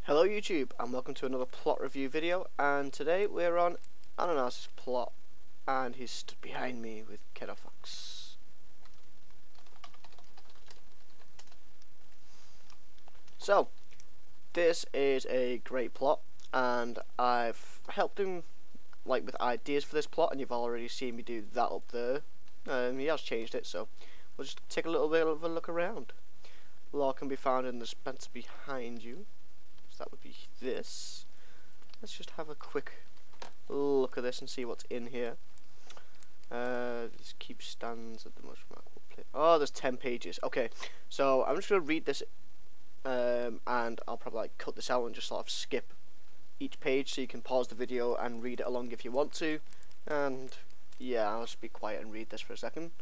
Hello YouTube and welcome to another plot review video, and today we're on Anenas' plot and he's stood behind me with Fox. So this is a great plot and I've helped him with ideas for this plot, and you've already seen me do that up there. He has changed it, so we'll just take a little bit of a look around. Law can be found in the dispenser behind you. That would be this. Let's just have a quick look at this and see what's in here. This keep stands at the most remarkable place. Oh, there's 10 pages. Okay, so I'm just going to read this, and I'll probably cut this out and just sort of skip each page so you can pause the video and read it along if you want to. And yeah, I'll just be quiet and read this for a second.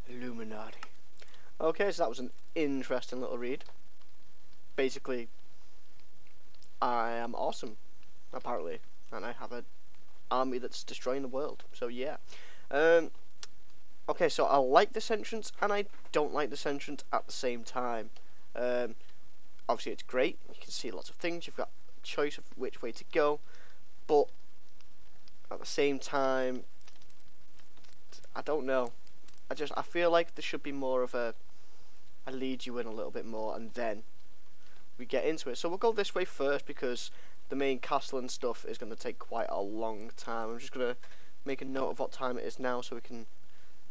Illuminati. Okay, so that was an interesting little read. Basically, I am awesome, apparently, and I have an army that's destroying the world. So yeah. Okay, so I like this entrance and I don't like this entrance at the same time. Obviously it's great, you can see lots of things, you've got a choice of which way to go, but at the same time, I don't know. I feel like there should be more of I lead you in a little bit more and then we get into it. So we'll go this way first because the main castle and stuff is going to take quite a long time. I'm just going to make a note of what time it is now so we can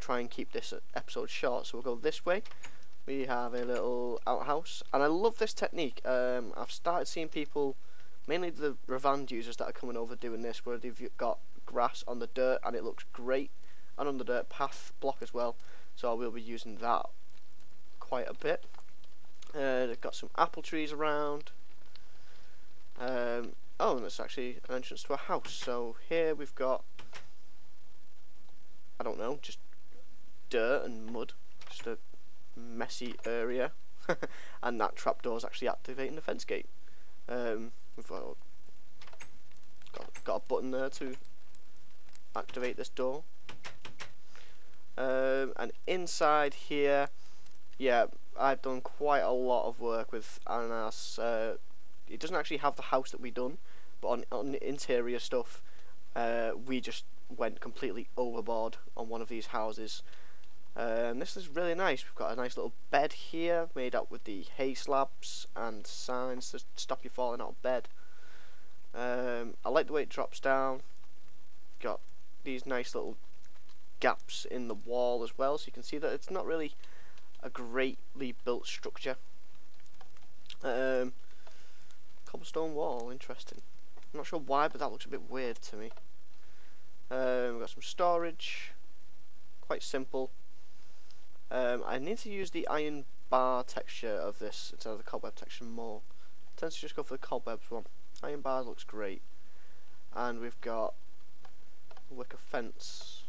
try and keep this episode short. So we'll go this way. We have a little outhouse and I love this technique. I've started seeing people, mainly the Revand users, that are coming over doing this, where they've got grass on the dirt and it looks great, and on the dirt path block as well, so I will be using that quite a bit. They've got some apple trees around. Oh, and there's actually an entrance to a house. So here we've got, I don't know, just dirt and mud, just a messy area. And that trapdoor's actually activating the fence gate. We've got a button there to activate this door. And inside here, yeah, I've done quite a lot of work with Anenas. It doesn't actually have the house that we done, but on the interior stuff, we just went completely overboard on one of these houses. And this is really nice. We've got a nice little bed here made up with the hay slabs and signs to stop you falling out of bed. I like the way it drops down. Got these nice little gaps in the wall as well, so you can see that it's not really a greatly built structure. Cobblestone wall, interesting. I'm not sure why, but that looks a bit weird to me. We've got some storage, quite simple. I need to use the iron bar texture of this instead of the cobweb texture more. I tend to just go for the cobwebs one. Iron bars looks great. And we've got a wicker fence.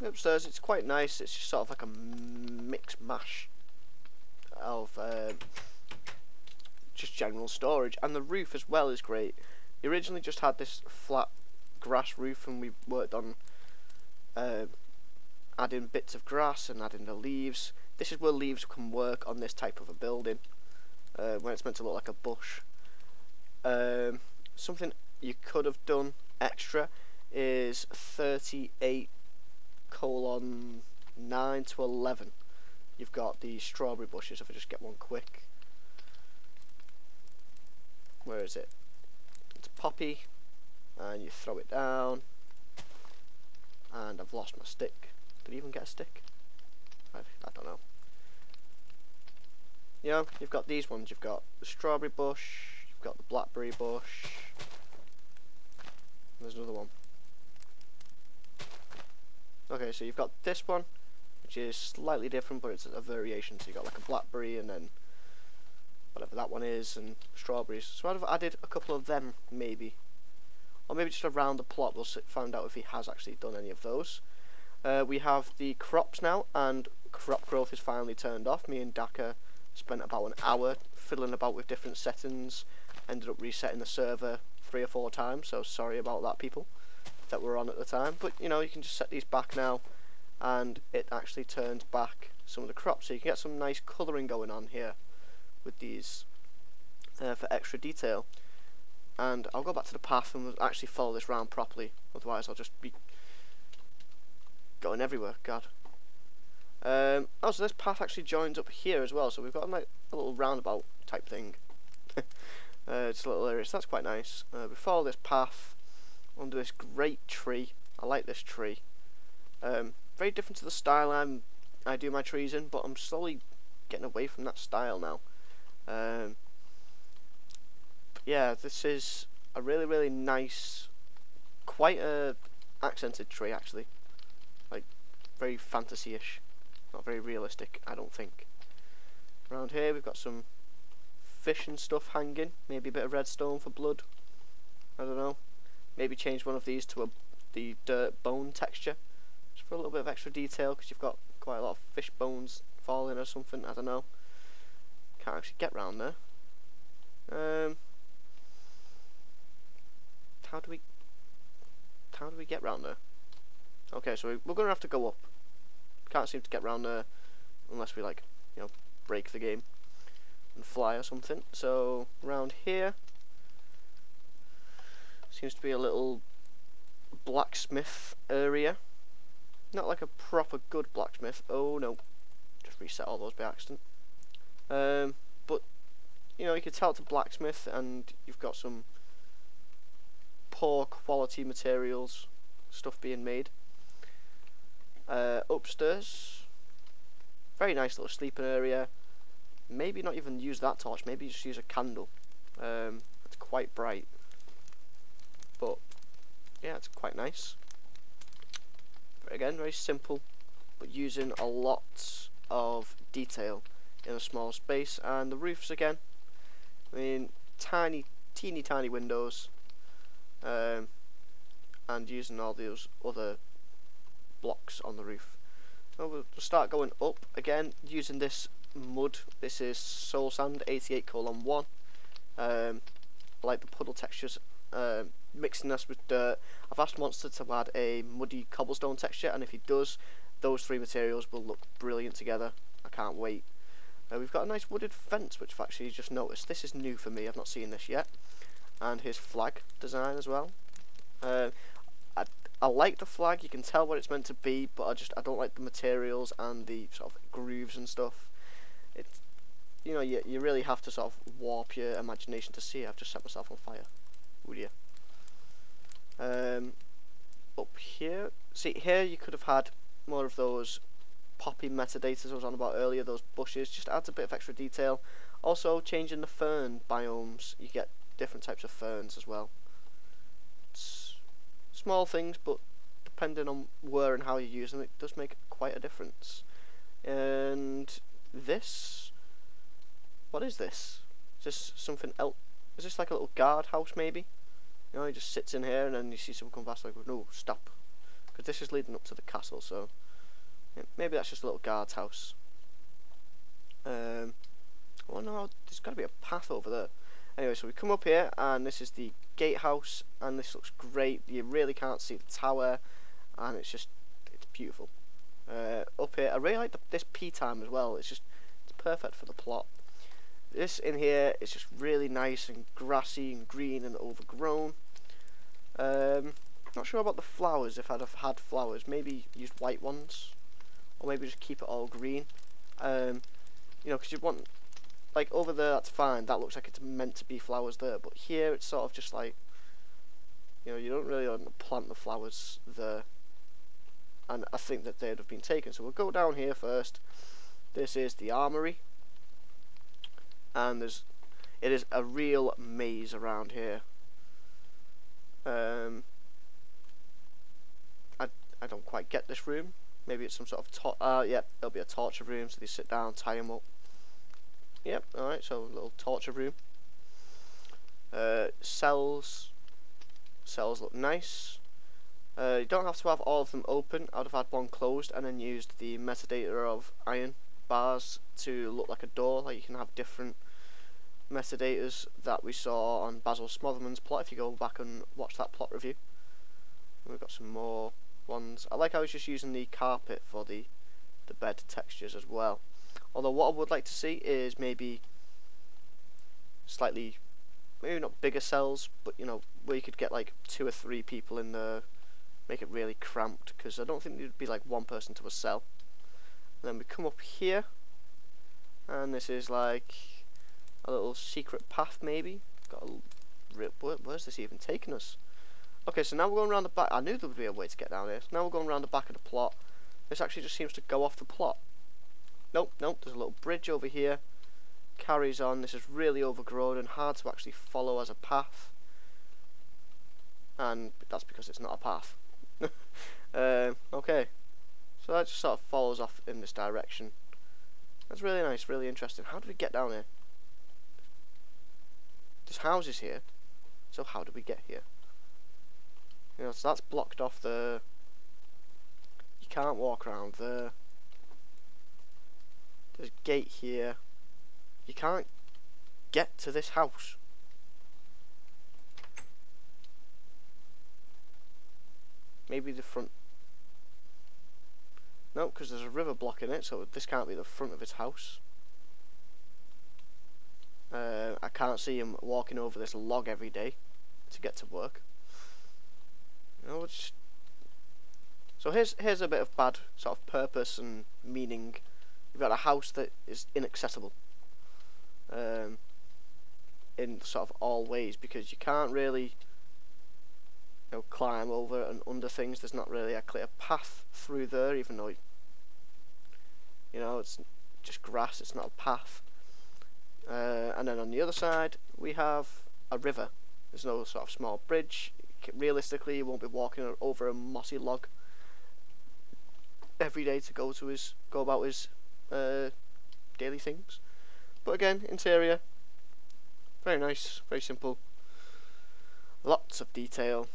Upstairs it's quite nice. It's just sort of like a mix mash of just general storage, and the roof as well is great. We originally just had this flat grass roof and we worked on adding bits of grass and adding the leaves. This is where leaves can work on this type of a building, when it's meant to look like a bush. Something you could have done extra is 38:, 9 to 11. You've got the strawberry bushes. If I just get one quick. Where is it? It's poppy. And you throw it down. And I've lost my stick. Did I even get a stick? I don't know. You know, you've got these ones. You've got the strawberry bush. You've got the blackberry bush. There's another one. Okay, so you've got this one, which is slightly different, but it's a variation. So you've got like a blackberry and then whatever that one is, and strawberries. So I've added a couple of them, maybe. Or maybe just around the plot, we'll find out if he has actually done any of those. We have the crops now, and crop growth is finally turned off. Me and Daka spent about an hour fiddling about with different settings. Ended up resetting the server 3 or 4 times, so sorry about that, people that were on at the time. But you know, you can just set these back now, and it actually turns back some of the crops, so you can get some nice colouring going on here with these for extra detail. And I'll go back to the path and actually follow this round properly, otherwise I'll just be going everywhere. God. Oh, so this path actually joins up here as well, so we've got like a little roundabout type thing. It's a little area, so that's quite nice. We follow this path under this great tree. I like this tree. Very different to the style I do my trees in, but I'm slowly getting away from that style now. Yeah, this is a really nice, quite a accented tree actually, like very fantasy-ish, not very realistic, I don't think. Around here we've got some fish and stuff hanging, maybe a bit of redstone for blood, I don't know. Maybe change one of these to the dirt bone texture, just for a little bit of extra detail, because you've got quite a lot of fish bones falling or something, I don't know. Can't actually get round there. How do we get round there? Okay, so we're gonna have to go up. Can't seem to get round there unless we, like, you know, break the game and fly or something. So round here seems to be a little blacksmith area. Not like a proper good blacksmith. Oh no, just reset all those by accident. But you know, you can tell it's a blacksmith, and you've got some poor quality materials, stuff being made. Upstairs, very nice little sleeping area. Maybe not even use that torch, maybe just use a candle. It's quite bright, but yeah, it's quite nice. Again, very simple, but using a lot of detail in a small space. And the roofs again, I mean, teeny tiny windows, and using all those other blocks on the roof. So we'll start going up again using this mud. This is Soul Sand 88:1. I like the puddle textures. Mixing this with dirt. I've asked Monster to add a muddy cobblestone texture, and if he does, those 3 materials will look brilliant together. I can't wait. We've got a nice wooded fence, which I've actually just noticed. This is new for me, I've not seen this yet. And his flag design as well. I like the flag, you can tell what it's meant to be, but I don't like the materials and the sort of grooves and stuff. It's, you know, you really have to sort of warp your imagination to see it. I've just set myself on fire. Oh dear. Up here, see here you could have had more of those poppy metadatas I was on about earlier, those bushes, just adds a bit of extra detail. Also changing the fern biomes, you get different types of ferns as well. It's small things, but depending on where and how you use them, it does make quite a difference. And this, what is this? Is this something else? Is this like a little guardhouse maybe? You know, he just sits in here and then you see someone come past like, no, stop. Because this is leading up to the castle, so yeah, maybe that's just a little guard's house. Oh no, there's got to be a path over there. Anyway, so we come up here and this is the gatehouse, and this looks great. You really can't see the tower, and it's beautiful. Up here, I really like this pea time as well. It's perfect for the plot. This in here is just really nice and grassy and green and overgrown. Not sure about the flowers. If I'd have had flowers, maybe used white ones or maybe just keep it all green. You know, because you want, like over there, that's fine. That looks like it's meant to be flowers there, but here it's sort of just like, you know, you don't really want to plant the flowers there. And I think that they'd have been taken. So we'll go down here first. This is the armory, and it is a real maze around here. I don't quite get this room. Maybe it's some sort of yep, it'll be a torture room. So they sit down, tie them up. Yep. All right. So a little torture room. Cells look nice. You don't have to have all of them open. I'd have had one closed and then used the metadata of iron bars to look like a door. Like you can have different metadatas that we saw on Basil Smotherman's plot if you go back and watch that plot review. And we've got some more ones. I like how I was just using the carpet for the bed textures as well. Although what I would like to see is maybe slightly, maybe not bigger cells, but you know, where you could get like 2 or 3 people in there. Make it really cramped, because I don't think there'd be like one person to a cell. And then we come up here, and this is like a little secret path maybe. Got a where's this even taking us? Okay, so now we're going around the back. I knew there would be a way to get down here. So now we're going around the back of the plot. This actually just seems to go off the plot. Nope, there's a little bridge over here. Carries on. This is really overgrown and hard to actually follow as a path. And that's because it's not a path. Okay, so that just sort of follows off in this direction. That's really nice, really interesting. How do we get down here? There's houses here, so how do we get here? You know, so that's blocked off there. You can't walk around there. There's a gate here. You can't get to this house. Maybe the front. No, because there's a river blocking it, so this can't be the front of his house. I can't see him walking over this log every day to get to work. You know, so here's a bit of bad sort of purpose and meaning. You've got a house that is inaccessible in sort of all ways, because you can't really, you know, climb over and under things. There's not really a clear path through there, even though, you know, it's just grass, it's not a path. And then on the other side we have a river. There's no sort of small bridge. Realistically, you won't be walking over a mossy log every day to go about his daily things. But again, interior, very nice, very simple, lots of detail.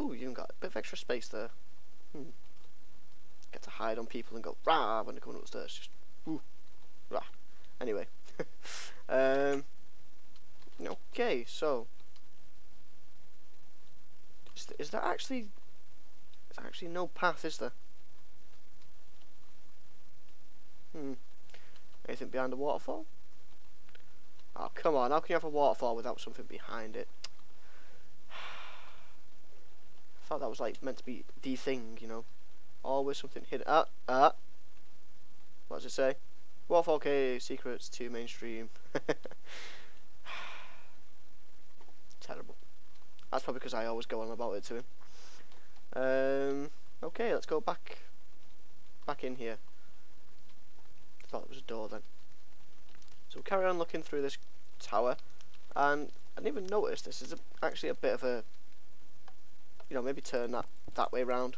Ooh, you even got a bit of extra space there. Get to hide on people and go rah when they're coming upstairs. Just ooh, rah. Anyway, okay. So, is there actually no path? Is there? Anything behind the waterfall? Oh, come on. How can you have a waterfall without something behind it? I thought that was like meant to be the thing, you know. Always something hidden. What does it say? Waterfall cave, secrets too mainstream. Terrible. That's probably because I always go on about it to him. Okay, let's go back in here. I thought it was a door then. So we'll carry on looking through this tower, and I didn't even notice this is actually a bit of a, you know, maybe turn that way around.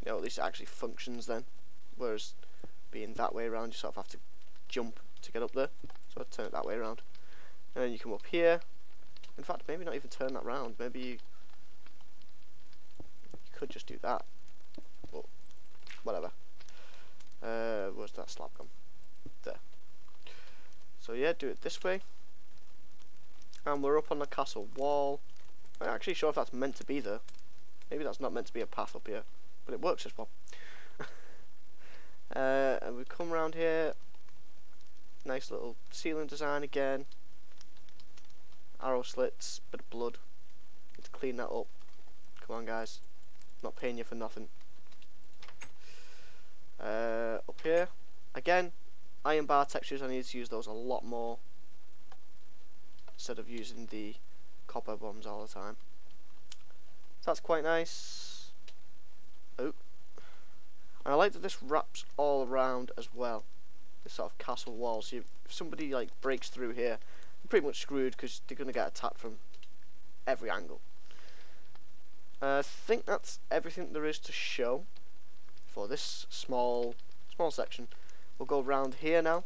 You know, at least it actually functions then. Whereas being that way around, you sort of have to jump to get up there. So I'd turn it that way around. And then you come up here. In fact, maybe not even turn that round. Maybe you could just do that. But whatever. Where's that slab gone? There. So yeah, do it this way. And we're up on the castle wall. I'm not actually sure if that's meant to be there. Maybe that's not meant to be a path up here. But it works as well. And we come around here. Nice little ceiling design again. Arrow slits, bit of blood. Need to clean that up. Come on, guys. I'm not paying you for nothing. Up here, again, iron bar textures. I need to use those a lot more instead of using the copper bombs all the time. So that's quite nice. Oh, and I like that this wraps all around as well. This sort of castle wall. So if somebody like breaks through here, they're pretty much screwed because they're gonna get attacked from every angle. I think that's everything there is to show for this small section. We'll go around here now.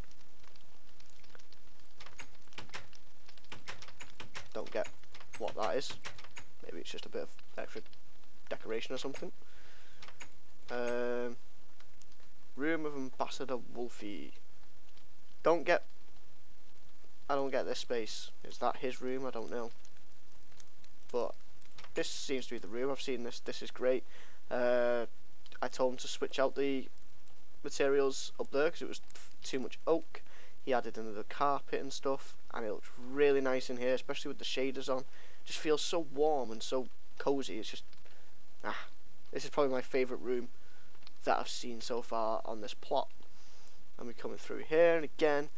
Don't get what that is. Maybe it's just a bit of extra decoration or something. Room of Ambassador Wolfie. I don't get this space. Is that his room? I don't know. But this seems to be the room. I've seen this. This is great. I told him to switch out the materials up there because it was too much oak. He added another carpet and stuff, and it looks really nice in here, especially with the shaders on. Just feels so warm and so cozy. It's just, this is probably my favourite room that I've seen so far on this plot. And we're coming through here, and again,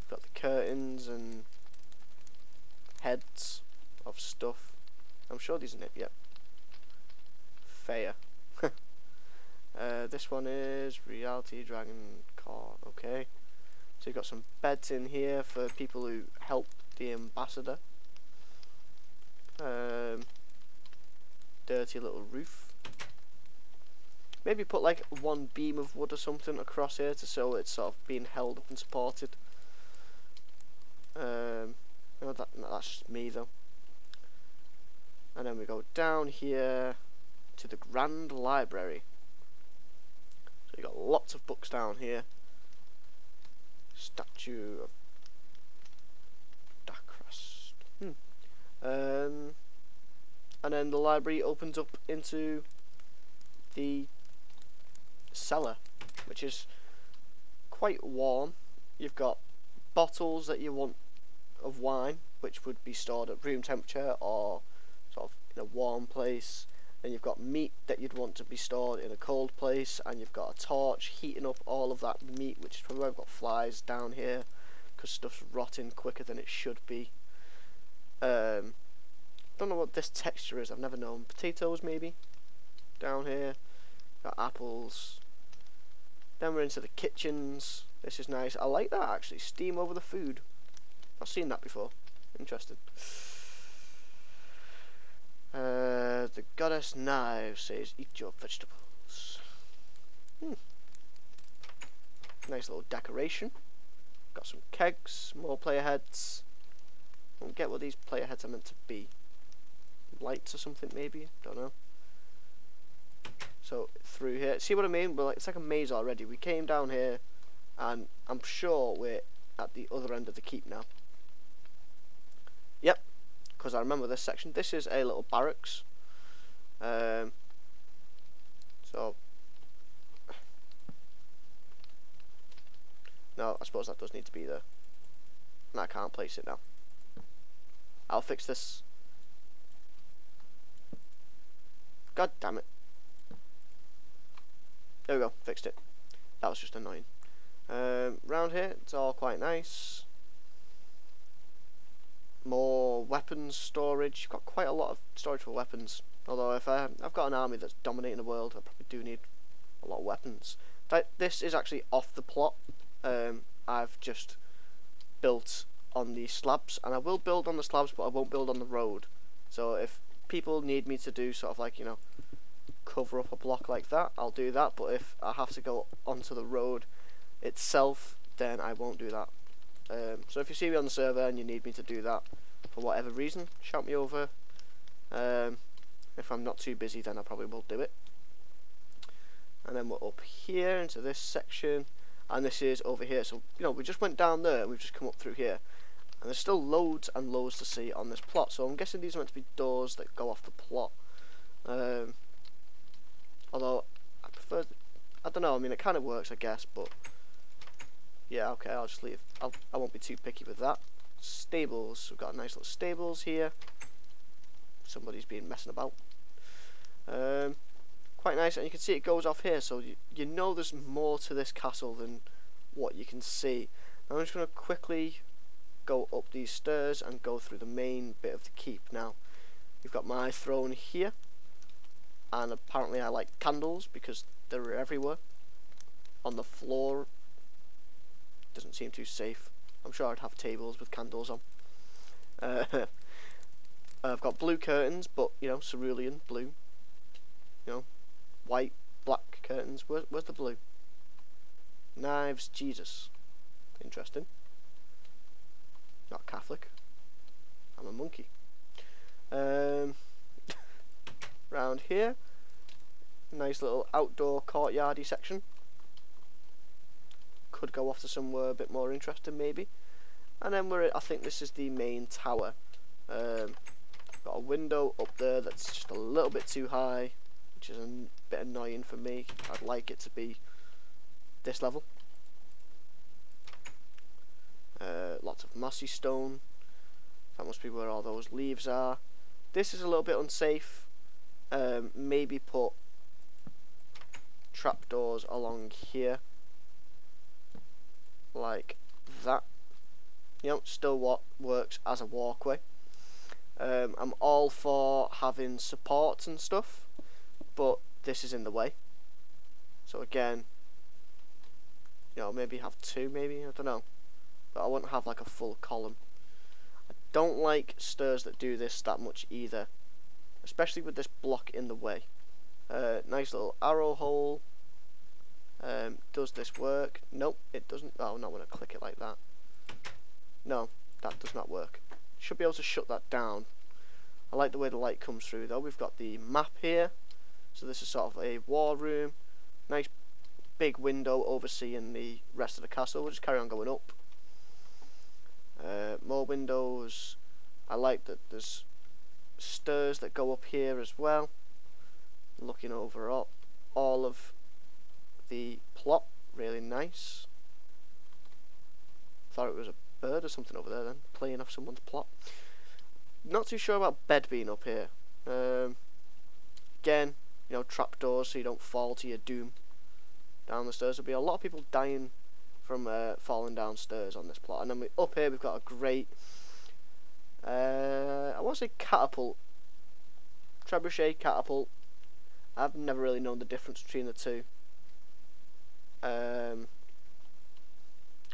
we've got the curtains and heads of stuff. I'm sure these are it. Yep. Fair. This one is Reality Dragon Core. Okay. So you've got some beds in here for people who help the ambassador. Dirty little roof. Maybe put like one beam of wood or something across here to show it's sort of being held up and supported. No, that's just me though. And then we go down here to the Grand Library. So you got lots of books down here. Statue of dakrcraft. And then the library opens up into the cellar, which is quite warm. You've got bottles that you want of wine, which would be stored at room temperature or sort of in a warm place. And you've got meat that you'd want to be stored in a cold place, and you've got a torch heating up all of that meat, which is probably why I've got flies down here because stuff's rotting quicker than it should be. Don't know what this texture is. I've never known. Potatoes maybe down here. Got apples. Then we're into the kitchens. This is nice. I like that actually. Steam over the food. I've seen that before. Interesting. The goddess knife says eat your vegetables. Nice little decoration. Got some kegs, more player heads. I don't get what these player heads are meant to be. Lights or something maybe? Don't know. So through here, see what I mean? It's like a maze already. We came down here, and I'm sure we're at the other end of the keep now. Yep, because I remember this section. This is a little barracks. So no, I suppose that does need to be there. And I can't place it now. I'll fix this. God damn it. There we go, fixed it. That was just annoying. Round here, it's all quite nice. More weapons storage. You've got quite a lot of storage for weapons. Although if I've got an army that's dominating the world, I probably do need a lot of weapons. This is actually off the plot. I've just built on the slabs, and I will build on the slabs, but I won't build on the road. So if people need me to do sort of like, you know, cover up a block like that, I'll do that. But if I have to go onto the road itself, then I won't do that. So if you see me on the server and you need me to do that for whatever reason, shout me over. If I'm not too busy, then I probably will do it. And then we're up here into this section, and this is over here. So, you know, we just went down there and we've just come up through here, and there's still loads and loads to see on this plot. So I'm guessing these are meant to be doors that go off the plot. Although I prefer, I don't know, I mean it kind of works I guess, but yeah, okay, I'll just leave. I won't be too picky with that. Stables, we've got nice little stables here. Somebody's been messing about. Quite quite nice, and you can see it goes off here, so you know there's more to this castle than what you can see. Now I'm just going to quickly go up these stairs and go through the main bit of the keep. Now you've got my throne here, and apparently I like candles because they're everywhere. On the floor doesn't seem too safe. I'm sure I'd have tables with candles on. I've got blue curtains, but you know, cerulean blue. You know, white, black curtains. Where's the blue? Knives, Jesus. Interesting. Not Catholic. I'm a monkey. Round here, nice little outdoor courtyardy section. Could go off to somewhere a bit more interesting, maybe. And then I think this is the main tower. Got a window up there that's just a little bit too high, which is a bit annoying for me. I'd like it to be this level. Lots of mossy stone. That must be where all those leaves are. This is a little bit unsafe. Maybe put trapdoors along here, like that. You know, still what works as a walkway. I'm all for having supports and stuff, but this is in the way. So again, you know, maybe have two, maybe, I don't know. But I wouldn't have like a full column. I don't like stairs that do this that much either, especially with this block in the way. Nice little arrow hole. Does this work? Nope, it doesn't. Oh, not when I click it like that. No, that does not work. Should be able to shut that down. I like the way the light comes through though. We've got the map here. So this is sort of a war room. Nice big window overseeing the rest of the castle. We'll just carry on going up. More windows. I like that there's stairs that go up here as well. Looking over all of the plot. Really nice. Thought it was a bird or something over there then, playing off someone's plot. Not too sure about bed being up here. Again, you know, trapdoors so you don't fall to your doom down the stairs. There'll be a lot of people dying from falling downstairs on this plot. And then up here we've got a great, I want to say catapult, trebuchet catapult. I've never really known the difference between the two.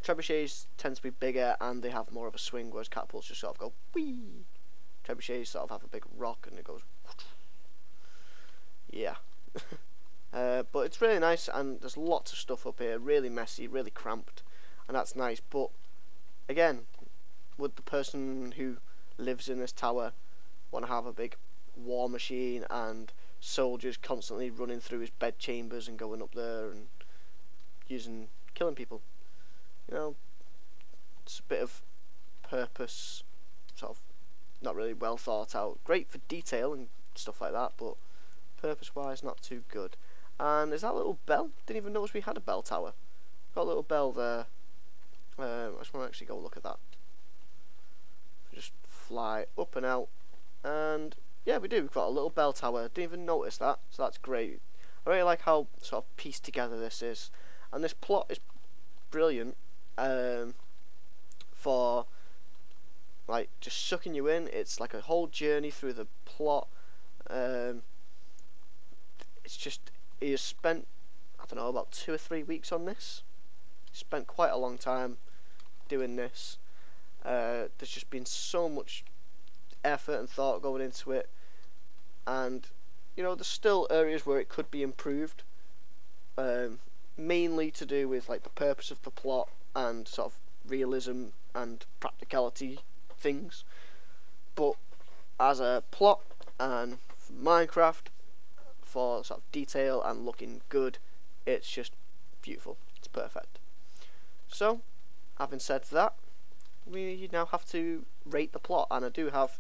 Trebuchets tend to be bigger and they have more of a swing, whereas catapults just sort of go whee. Trebuchets sort of have a big rock and it goes yeah. But it's really nice, and there's lots of stuff up here, really messy, really cramped, and that's nice. But again, would the person who lives in this tower want to have a big war machine and soldiers constantly running through his bed chambers and going up there and killing people? You know, it's a bit of purpose, sort of not really well thought out. Great for detail and stuff like that, but purpose wise not too good. And there's that little bell. Didn't even notice we had a bell tower. Got a little bell there. I just want to actually go look at that. Just fly up and out, and yeah, we do. We've got a little bell tower. Didn't even notice that, so that's great. I really like how sort of pieced together this is, and this plot is brilliant for like just sucking you in. It's like a whole journey through the plot. It's just, he has spent, I don't know, about 2 or 3 weeks on this. He spent quite a long time doing this. There's just been so much effort and thought going into it, and you know, there's still areas where it could be improved, mainly to do with like the purpose of the plot and sort of realism and practicality things. But as a plot and for Minecraft, for sort of detail and looking good, it's just beautiful. It's perfect. So, having said that, we now have to rate the plot, and I do have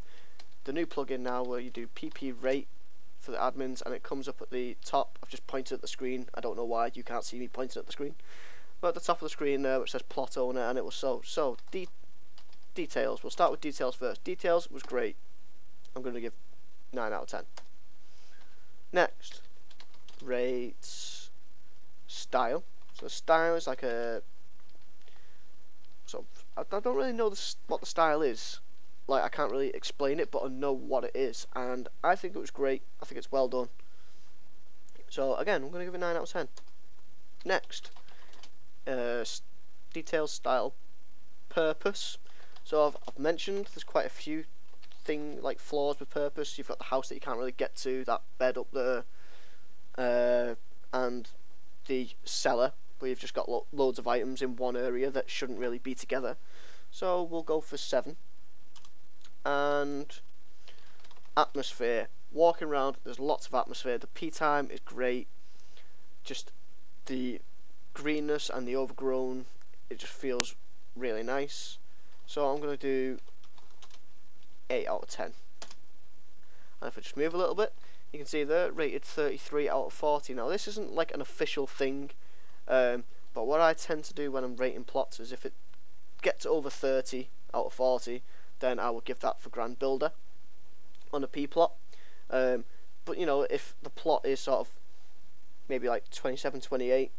the new plugin now where you do PP rate for the admins, and it comes up at the top. I've just pointed at the screen. I don't know why you can't see me pointing at the screen, but at the top of the screen there, which says plot owner, and it will details. We'll start with details first. Details was great. I'm going to give 9 out of 10. Next, rate style. So style is like a I don't really know what the style is. Like, I can't really explain it, but I know what it is, and I think it was great. I think it's well done. So again, I'm going to give it 9 out of 10. Next, detail, style, purpose. So I've mentioned there's quite a few flaws with purpose. You've got the house that you can't really get to, that bed up there, and the cellar where you've just got loads of items in one area that shouldn't really be together. So we'll go for 7. And atmosphere. Walking around, there's lots of atmosphere. The P time is great. Just the greenness and the overgrown, it just feels really nice. So I'm going to do 8 out of 10. And if I just move a little bit, you can see there, rated 33 out of 40. Now this isn't like an official thing, but what I tend to do when I'm rating plots is if it gets over 30 out of 40, then I will give that for Grand Builder on a P plot. But you know, if the plot is sort of maybe like 27, 28,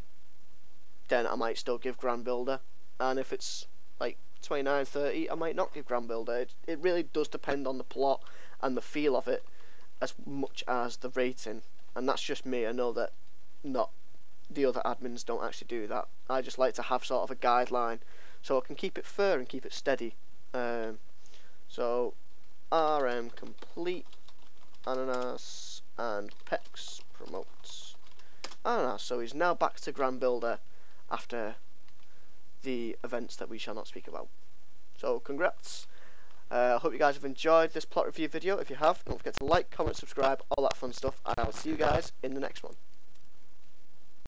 then I might still give Grand Builder. And if it's like 29, 30, I might not give Grand Builder. It really does depend on the plot and the feel of it as much as the rating. And that's just me. I know that not the other admins don't actually do that. I just like to have sort of a guideline so I can keep it fair and keep it steady. So RM complete, Ananas and Pex promotes Ananas. So he's now back to Grand Builder after the events that we shall not speak about. So congrats. I hope you guys have enjoyed this plot review video. If you have, don't forget to like, comment, subscribe, all that fun stuff, and I will see you guys in the next one.